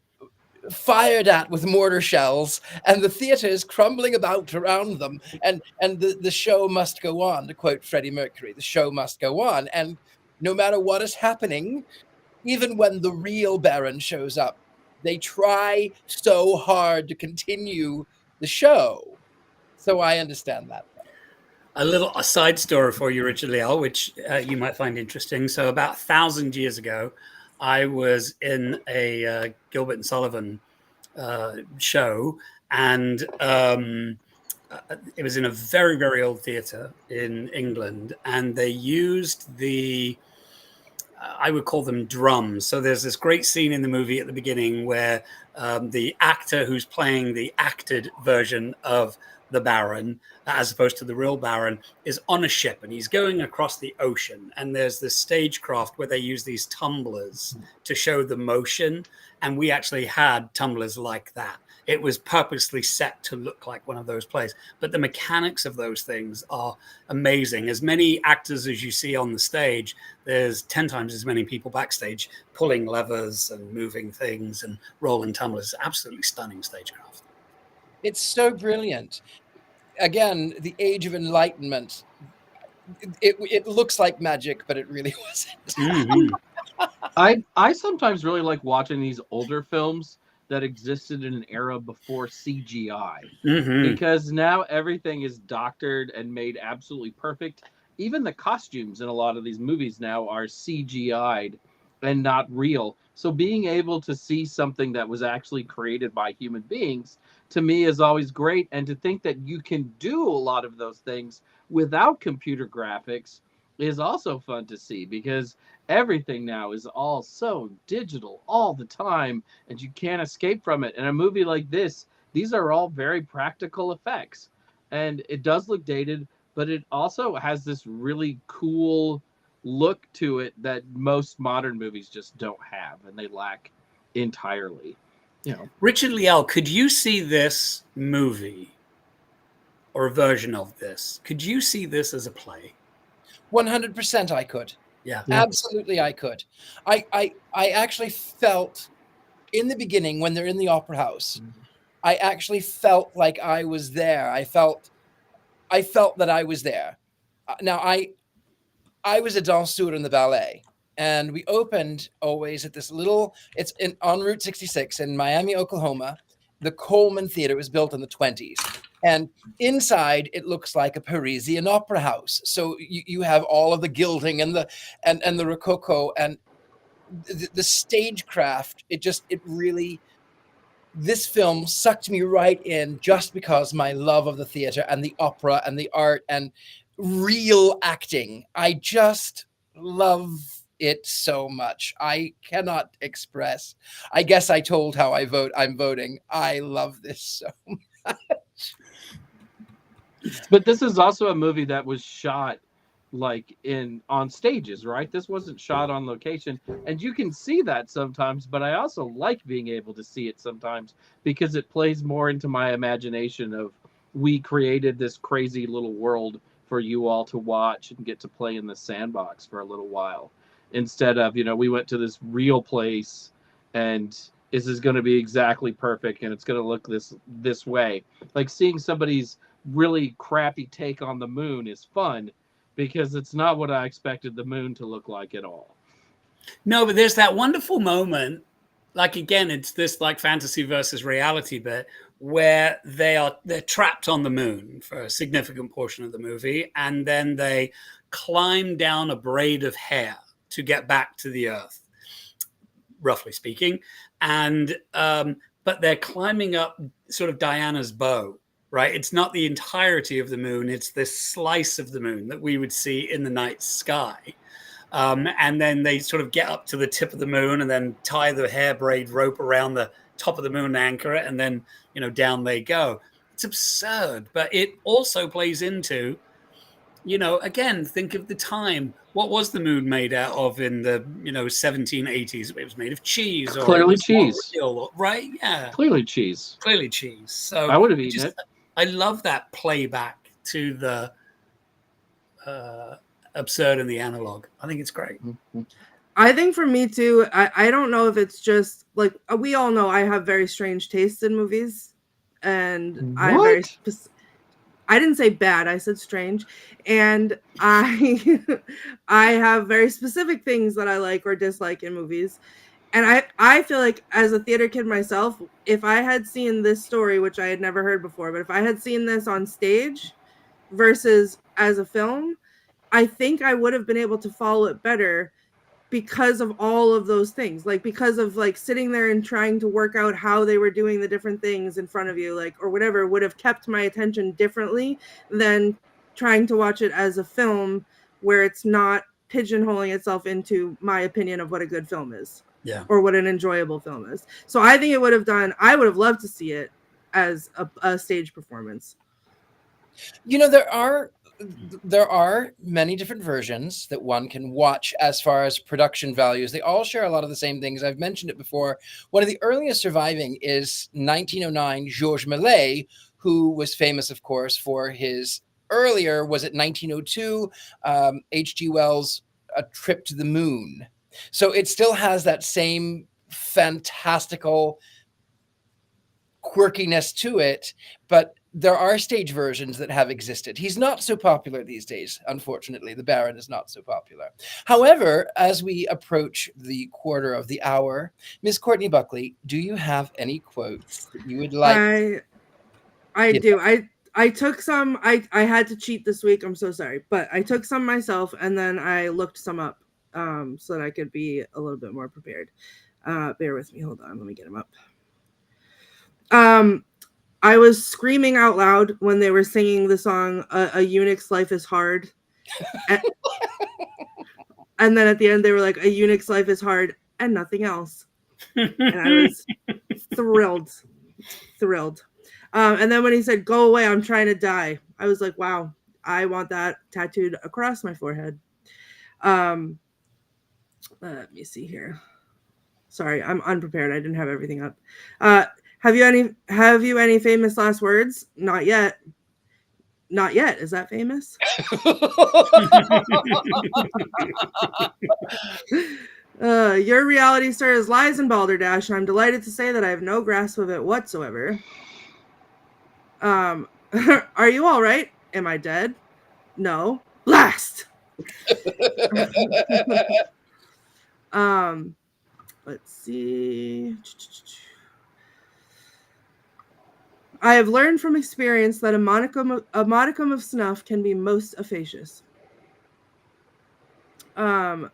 fired at with mortar shells, and the theater is crumbling about around them, and the show must go on, to quote Freddie Mercury. The show must go on, and no matter what is happening, even when the real Baron shows up, they try so hard to continue the show. So I understand that. A side story for you, Richard Leal, which you might find interesting. So about 1,000 years ago, I was in a Gilbert and Sullivan show, and it was in a very, very old theatre in England, and they used I would call them drums. So there's this great scene in the movie at the beginning where the actor who's playing the acted version of the Baron, as opposed to the real Baron, is on a ship and he's going across the ocean. And there's this stagecraft where they use these tumblers to show the motion. And we actually had tumblers like that. It was purposely set to look like one of those plays. But the mechanics of those things are amazing. As many actors as you see on the stage, there's 10 times as many people backstage pulling levers and moving things and rolling tumblers. Absolutely stunning stagecraft. It's so brilliant. Again, the Age of Enlightenment. It looks like magic, but it really wasn't. Mm-hmm. I sometimes really like watching these older films that existed in an era before CGI, because now everything is doctored and made absolutely perfect. Even the costumes in a lot of these movies now are CGI'd and not real. So being able to see something that was actually created by human beings, to me, is always great. And to think that you can do a lot of those things without computer graphics is also fun to see, because everything now is all so digital all the time and you can't escape from it. In a movie like this, these are all very practical effects, and it does look dated, but it also has this really cool look to it that most modern movies just don't have, and they lack entirely. Richard Leal, could you see this movie or a version of this? Could you see this as a play? 100% I could. Yeah. Absolutely I could. I actually felt in the beginning, when they're in the opera house, I actually felt like I was there. I felt that I was there. Now, I was a danseur in the ballet, and we opened always at this little, it's on Route 66 in Miami, Oklahoma. The Coleman Theater was built in the 20s. And inside, it looks like a Parisian opera house. So you have all of the gilding and the Rococo and the stagecraft. It really, this film sucked me right in just because my love of the theater and the opera and the art and real acting. I just love it so much. I cannot express. I guess I told how I vote. I'm voting. I love this so much. But this is also a movie that was shot like on stages, right? This wasn't shot on location, and you can see that sometimes, but I also like being able to see it sometimes because it plays more into my imagination of, we created this crazy little world for you all to watch and get to play in the sandbox for a little while, instead of, we went to this real place and this is going to be exactly perfect and it's going to look this way. Like seeing somebody's really crappy take on the moon is fun, because it's not what I expected the moon to look like at all. No, but there's that wonderful moment, like, again, it's this like fantasy versus reality bit where they're trapped on the moon for a significant portion of the movie, and then they climb down a braid of hair to get back to the earth, roughly speaking. And but they're climbing up sort of Diana's bow. Right, it's not the entirety of the moon; it's this slice of the moon that we would see in the night sky, and then they sort of get up to the tip of the moon and then tie the hair braid rope around the top of the moon and anchor it, and then down they go. It's absurd, but it also plays into, again, think of the time. What was the moon made out of in the 1780s? It was made of cheese, or clearly cheese, real, right? Yeah, clearly cheese. So I would have eaten it. I love that playback to the absurd and the analog. I think it's great. I think for me too, I don't know if it's just like, we all know I have very strange tastes in movies, and I didn't say bad, I said strange, and I have very specific things that I like or dislike in movies. And I feel like, as a theater kid myself, if I had seen this story, which I had never heard before, but if I had seen this on stage versus as a film, I think I would have been able to follow it better because of all of those things. Like, because of like sitting there and trying to work out how they were doing the different things in front of you, like, or whatever, would have kept my attention differently than trying to watch it as a film where it's not pigeonholing itself into my opinion of what a good film is. Yeah. Or what an enjoyable film is. So I think I would have loved to see it as a stage performance. There are many different versions that one can watch as far as production values. They all share a lot of the same things. I've mentioned it before. One of the earliest surviving is 1909 Georges Méliès, who was famous, of course, for his earlier, was it 1902, H.G. Wells' A Trip to the Moon. So it still has that same fantastical quirkiness to it, but there are stage versions that have existed. He's not so popular these days, unfortunately. The Baron is not so popular. However, as we approach the quarter of the hour, Miss Courtney Buckley, do you have any quotes that you would like? I do. I took some. I had to cheat this week. I'm so sorry, but I took some myself, and then I looked some up so that I could be a little bit more prepared. Bear with me. Hold on. Let me get them up. I was screaming out loud when they were singing the song "A Eunuch's Life is Hard," and then at the end they were like, "A eunuch's life is hard and nothing else," and I was thrilled. And then when he said, "Go away, I'm trying to die," I was like, "Wow, I want that tattooed across my forehead." Let me see here. Sorry, I'm unprepared. I didn't have everything up. Have you any famous last words? Not yet. Not yet. Is that famous? Your reality, sir, is lies and balderdash, and I'm delighted to say that I have no grasp of it whatsoever. Are you all right? Am I dead? No. Blast! Let's see. I have learned from experience that a modicum of snuff can be most efficacious. And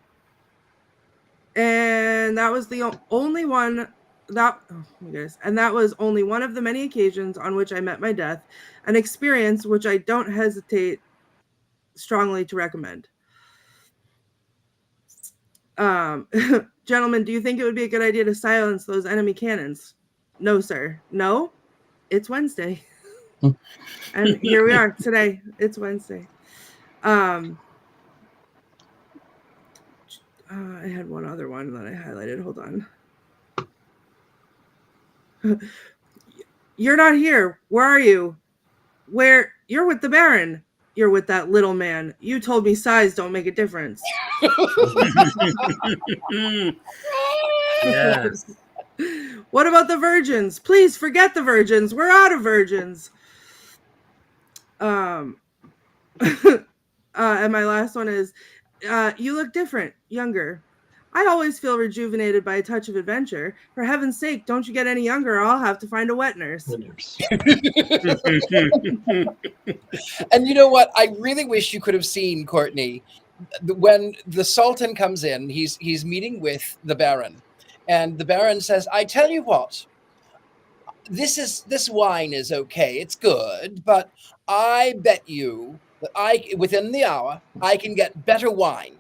that was the only one that, oh my goodness, and that was only one of the many occasions on which I met my death, an experience which I don't hesitate strongly to recommend. Gentlemen, do you think it would be a good idea to silence those enemy cannons? No, sir. No? It's Wednesday. And here we are today. It's Wednesday. I had one other one that I highlighted. Hold on. You're not here. Where are you? Where? You're with the Baron. You're with that little man. You told me size don't make a difference. Yes. What about the virgins? Please forget the virgins. We're out of virgins. And my last one is, you look different, younger. I always feel rejuvenated by a touch of adventure. For heaven's sake, don't you get any younger or I'll have to find a wet nurse. And you know what? I really wish you could have seen, Courtney, when the Sultan comes in, he's meeting with the Baron. And the Baron says, I tell you what, this wine is okay. It's good, but I bet you that within the hour, I can get better wine.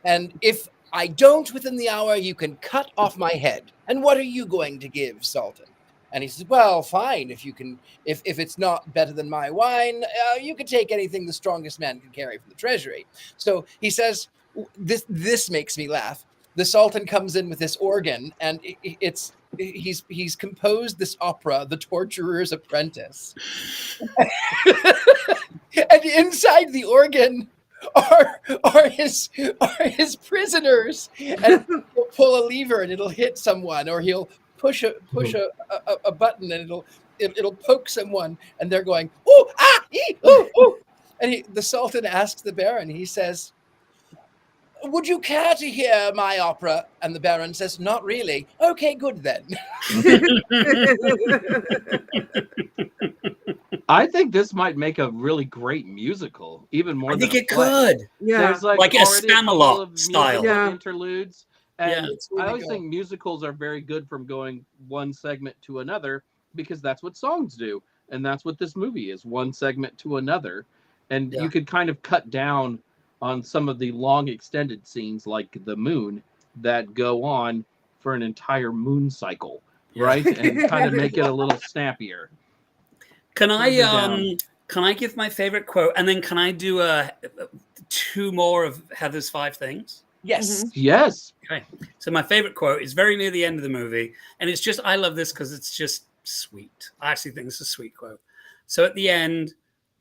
And if I don't within the hour, you can cut off my head. And what are you going to give, Sultan? And he says, well, fine. If you can, if it's not better than my wine, you can take anything the strongest man can carry from the treasury. So he says, this makes me laugh. The Sultan comes in with this organ, and he's composed this opera, The Torturer's Apprentice. And inside the organ are his prisoners, and he'll pull a lever and it'll hit someone, or he'll push a button and it'll poke someone, and they're going ooh ah ee, ooh ooh. And the Sultan asks the Baron, he says, would you care to hear my opera? And the Baron says, not really. Okay, good then. I think this might make a really great musical, even more I than think it play. could. Yeah. There's Like a already couple Spamalot of style. musical Yeah. interludes. And Yeah, it's really I always good. think musicals are very good from going one segment to another, because that's what songs do. And that's what this movie is, one segment to another. And Yeah. you could kind of cut down on some of the long extended scenes like the moon that go on for an entire moon cycle, Yeah. right? And kind of make it a little snappier. Can Further down. I give my favorite quote, and then can I do two more of Heather's 5 things? Yes. Yes. Okay. So my favorite quote is very near the end of the movie, and it's just, I love this because it's just sweet. I actually think it's a sweet quote. So at the end,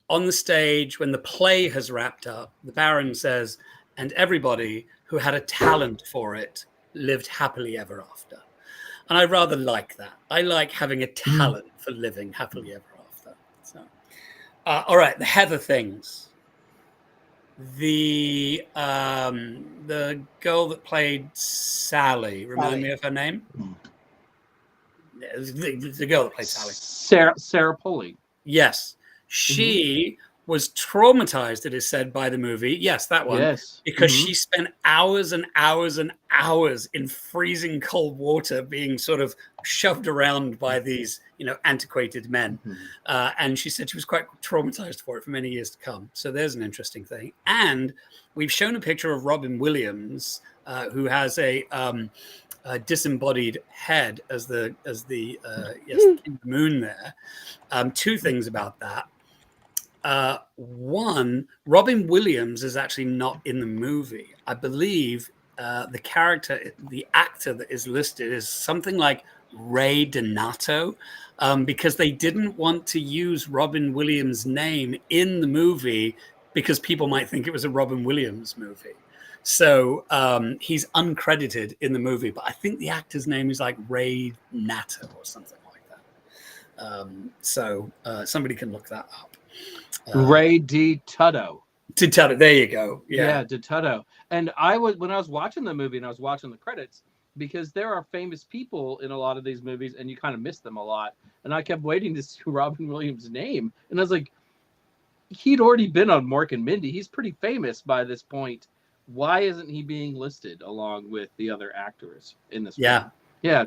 on the stage, when the play has wrapped up, the Baron says, and everybody who had a talent for it lived happily ever after. And I rather like that. I like having a talent for living happily ever after. So, all right, the Heather things. The girl that played Sally, remind me of her name. The girl that played Sally. Sarah Polley. Yes. She was traumatized, it is said, by the movie. Yes, that one. Yes. Because she spent hours and hours and hours in freezing cold water being sort of shoved around by these, antiquated men. And she said she was quite traumatized for it for many years to come. So there's an interesting thing. And we've shown a picture of Robin Williams, who has a disembodied head as the King of the Moon there. Two things about that. One, Robin Williams is actually not in the movie. I believe the actor that is listed is something like Ray Donato, because they didn't want to use Robin Williams' name in the movie because people might think it was a Robin Williams movie. So he's uncredited in the movie, but I think the actor's name is like Ray Nato or something like So somebody can look that up. Ray D. Tutto. There you go. Yeah, De Tutto. And when I was watching the movie and I was watching the credits, because there are famous people in a lot of these movies and you kind of miss them a lot. And I kept waiting to see Robin Williams' name. And I was like, he'd already been on Mork and Mindy. He's pretty famous by this point. Why isn't he being listed along with the other actors in this film? Yeah,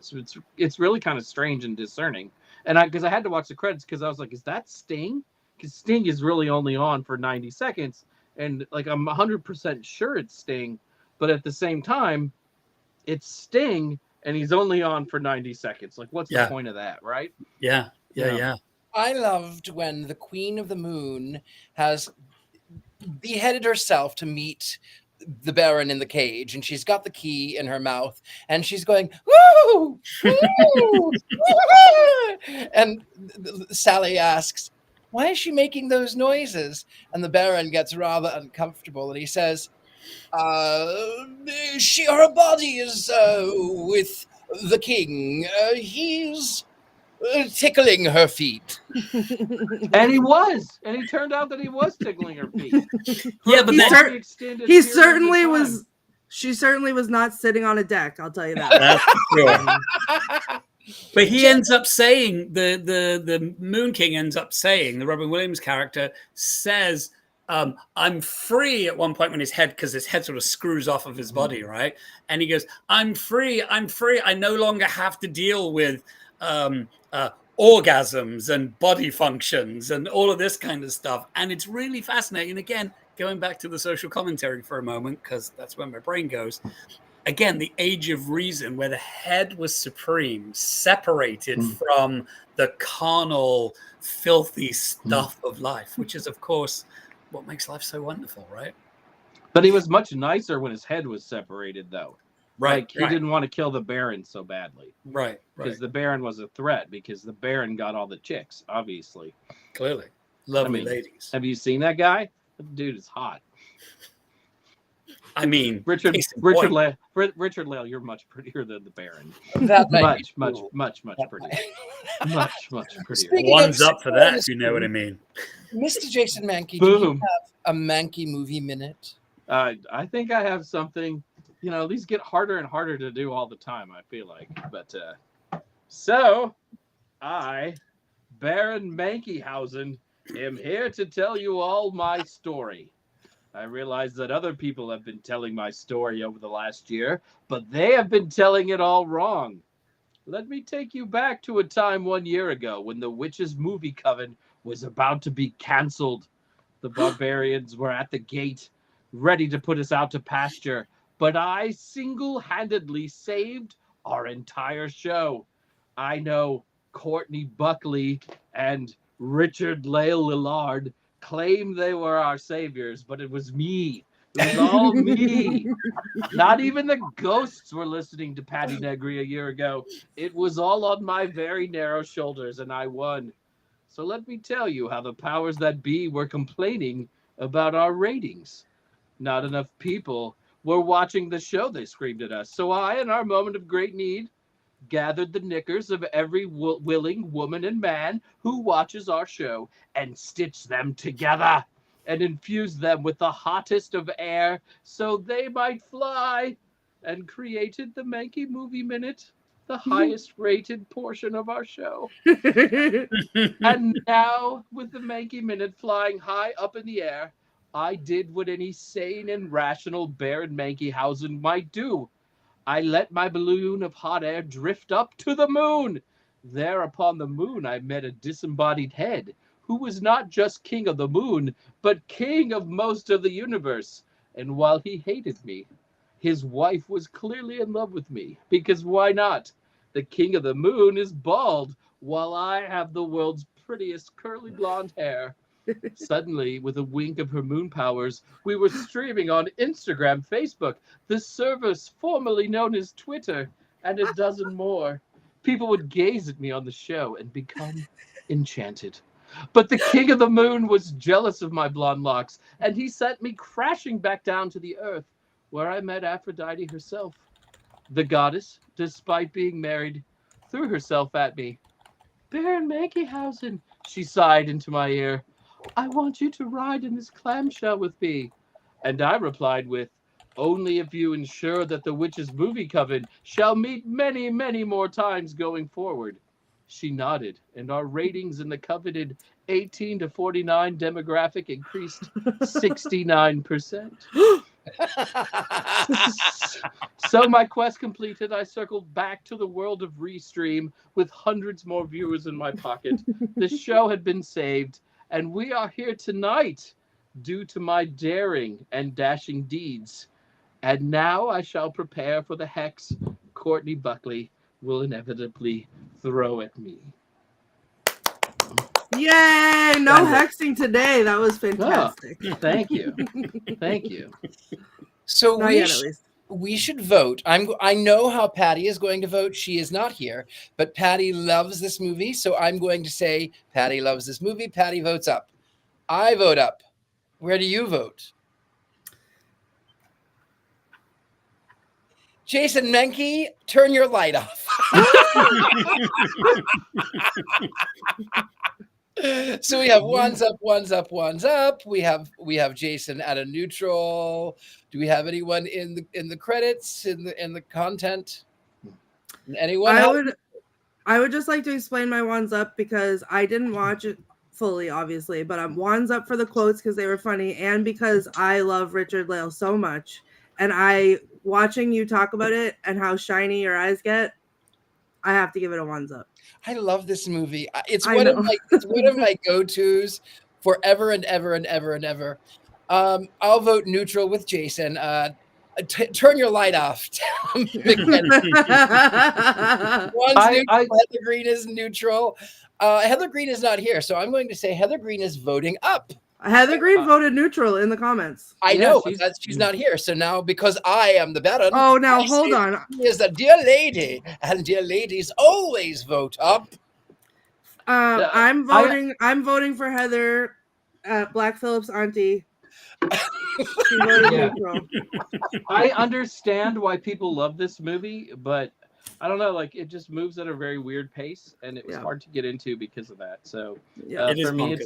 it's really kind of strange and discerning. And because I had to watch the credits because I was like, is that Sting? Because Sting is really only on for 90 seconds. And like, I'm 100% sure it's Sting. But at the same time, it's Sting and he's only on for 90 seconds. Like, what's the point of that, right? Yeah. I loved when the Queen of the Moon has beheaded herself to meet the Baron in the cage, and she's got the key in her mouth, and she's going, woo, woo, woo. And Sally asks, why is she making those noises? And the Baron gets rather uncomfortable, and he says, her body is with the king. He's tickling her feet. And he turned out that he was tickling her feet. Yeah, but she certainly was not sitting on a deck, I'll tell you that. That's true. But he ends up saying, the Moon King ends up saying, the Robin Williams character says, I'm free at one point when because his head sort of screws off of his body, right? And he goes, I'm free. I no longer have to deal with orgasms and body functions and all of this kind of stuff. And it's really fascinating. And again, going back to the social commentary for a moment, because that's where my brain goes. Again, the age of reason, where the head was supreme, separated from the carnal, filthy stuff of life, which is, of course, what makes life so wonderful, right? But he was much nicer when his head was separated, though. Right. Like, he didn't want to kill the Baron so badly. Right. Because the Baron was a threat, because the Baron got all the chicks, obviously. Clearly. Lovely ladies. Have you seen that guy? That dude is hot. I mean, Richard Lale, you're much prettier than the Baron. Much prettier. Much prettier. One's up for that, if you know what I mean. Mr. Jason Mankey, do you have a Mankey movie minute? I think I have something. You know, these get harder and harder to do all the time, I feel like. But so I, Baron Munchausen, am here to tell you all my story. I realize that other people have been telling my story over the last year, but they have been telling it all wrong. Let me take you back to a time 1 year ago when the Witches Movie Coven was about to be canceled. The barbarians were at the gate, ready to put us out to pasture, but I single-handedly saved our entire show. I know Courtney Buckley and Richard Lale Lillard claimed they were our saviors, but it was me. It was all me. Not even the ghosts were listening to Patty Negri a year ago. It was all on my very narrow shoulders, and I won. So let me tell you how the powers that be were complaining about our ratings. Not enough people were watching the show, they screamed at us. So I, in our moment of great need, gathered the knickers of every willing woman and man who watches our show and stitched them together and infused them with the hottest of air so they might fly, and created the Mankey Movie Minute, the highest rated portion of our show. And now, with the Mankey Minute flying high up in the air, I did what any sane and rational Baron Munchausen might do. I let my balloon of hot air drift up to the moon. There upon the moon I met a disembodied head who was not just king of the moon, but king of most of the universe. And while he hated me, his wife was clearly in love with me, because why not? The king of the moon is bald, while I have the world's prettiest curly blonde hair. Suddenly, with a wink of her moon powers, we were streaming on Instagram, Facebook, the service formerly known as Twitter, and a dozen more. People would gaze at me on the show and become enchanted. But the king of the moon was jealous of my blonde locks, and he sent me crashing back down to the earth, where I met Aphrodite herself. The goddess, despite being married, threw herself at me. Baron Munchausen, she sighed into my ear. I want you to ride in this clamshell with me. And I replied with, only if you ensure that the Witches Movie Coven shall meet many, many more times going forward. She nodded, and our ratings in the coveted 18 to 49 demographic increased 69%. So my quest completed, I circled back to the world of Restream with hundreds more viewers in my pocket. The show had been saved, and we are here tonight due to my daring and dashing deeds. And now I shall prepare for the hex Courtney Buckley will inevitably throw at me. Yay! No hexing today. That was fantastic. Oh, thank you. Thank you. So Not yet, at least. we should vote. I know how Patty is going to vote. She is not here, but Patty loves this movie, so I'm going to say Patty loves this movie. Patty votes up. I vote up. Where do you vote? Jason Menke, turn your light off. So we have ones up, ones up, ones up. We have Jason at a neutral. Do we have anyone in the credits, in the content? Anyone? I would just like to explain my ones up because I didn't watch it fully, obviously, but I'm ones up for the quotes because they were funny and because I love Richard Lale so much. And watching you talk about it and how shiny your eyes get, I have to give it a ones up. I love this movie. It's one of my go-tos forever and ever and ever and ever. I'll vote neutral with Jason. Turn your light off. One's neutral. Heather Green is neutral. Heather Green is not here, so I'm going to say Heather Green is voting up. Heather Green voted neutral in the comments. I know, but she's not here. So now, because I am the Baron. Oh, now hold on. She is a dear lady, and dear ladies always vote up. I'm voting for Heather, Black Phillip's auntie. She voted neutral. I understand why people love this movie, but I don't know, like it just moves at a very weird pace, and it was hard to get into because of that. So for me,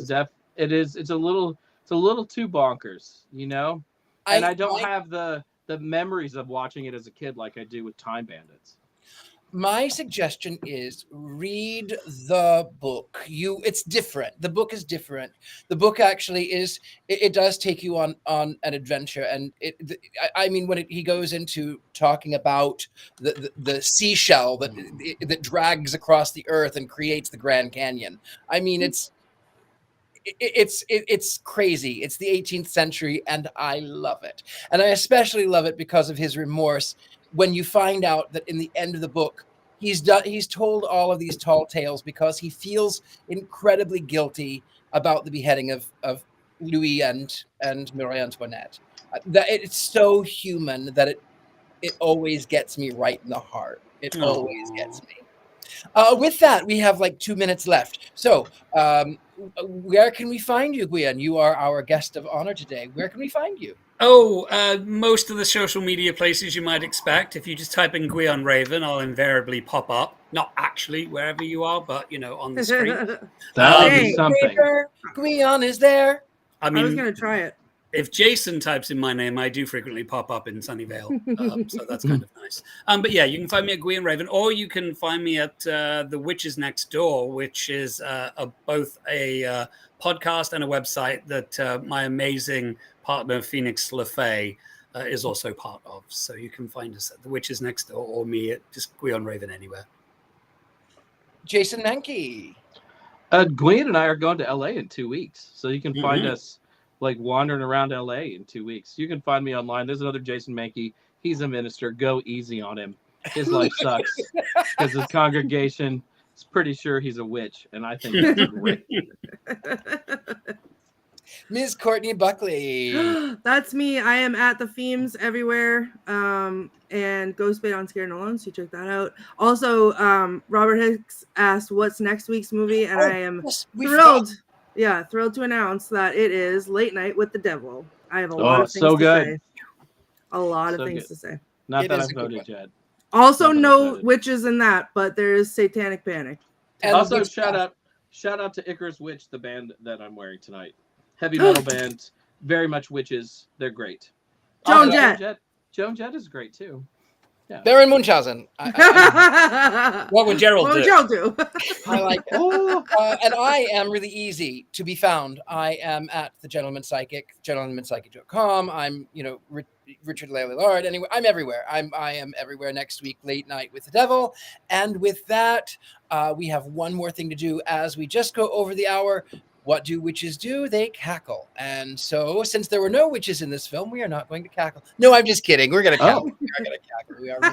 it's a little too bonkers, you know. And I don't have the memories of watching it as a kid like I do with Time Bandits. My suggestion is read the book. It's different. The book is different. The book actually is. It does take you on an adventure, and I mean, when he goes into talking about the seashell that drags across the earth and creates the Grand Canyon. I mean, it's crazy. It's the 18th century, and I love it. And I especially love it because of his remorse. When you find out that in the end of the book, he's told all of these tall tales because he feels incredibly guilty about the beheading of Louis and Marie Antoinette. That it's so human that it always gets me right in the heart. It always gets me. With that, we have like 2 minutes left. So, where can we find you, Gwion? You are our guest of honor today. Where can we find you? Most of the social media places you might expect. If you just type in Gwion Raven, I'll invariably pop up. Not actually wherever you are, but on the screen. That'll be something. Gwion is there. I was going to try it. If Jason types in my name, I do frequently pop up in Sunnyvale, so that's kind of nice. But yeah, you can find me at Gwion Raven, or you can find me at The Witches Next Door, which is both a podcast and a website that my amazing partner Phoenix LaFay is also part of. So you can find us at The Witches Next Door, or me at just Gwion Raven anywhere. Jason Menke. Gwion and I are going to LA in 2 weeks, so you can find us like wandering around LA in 2 weeks. You can find me online. There's another Jason Menke. He's a minister. Go easy on him. His life sucks because his congregation is pretty sure he's a witch, and I think that's great. Ms. Courtney Buckley. That's me. I am at the Themes everywhere. And Ghostbait on Scared and Alone, so check that out. Also, Robert Hicks asked what's next week's movie, and I am thrilled. Yeah, thrilled to announce that it is Late Night with the Devil. I have a lot of things to say. A lot of things to say. Not that I've voted yet. Also, no witches in that, but there is Satanic Panic. And Also, good stuff. shout out to Icarus Witch, the band that I'm wearing tonight. Heavy metal band, very much witches. They're great. Joan Also, Jett. Joan Jett is great too. Baron Munchausen. What would Gerald What would do? Gerald do? I like it. Oh, And I am really easy to be found. I am at the Gentleman Psychic, gentlemanpsychic.com. I'm, Richard Lillard. Anyway, I'm everywhere. I am everywhere next week, Late Night with the Devil. And with that, we have one more thing to do as we just go over the hour. What do witches do? They cackle. And so, since there were no witches in this film, we are not going to cackle. No, I'm just kidding. We're going to cackle. We are going to cackle. We are really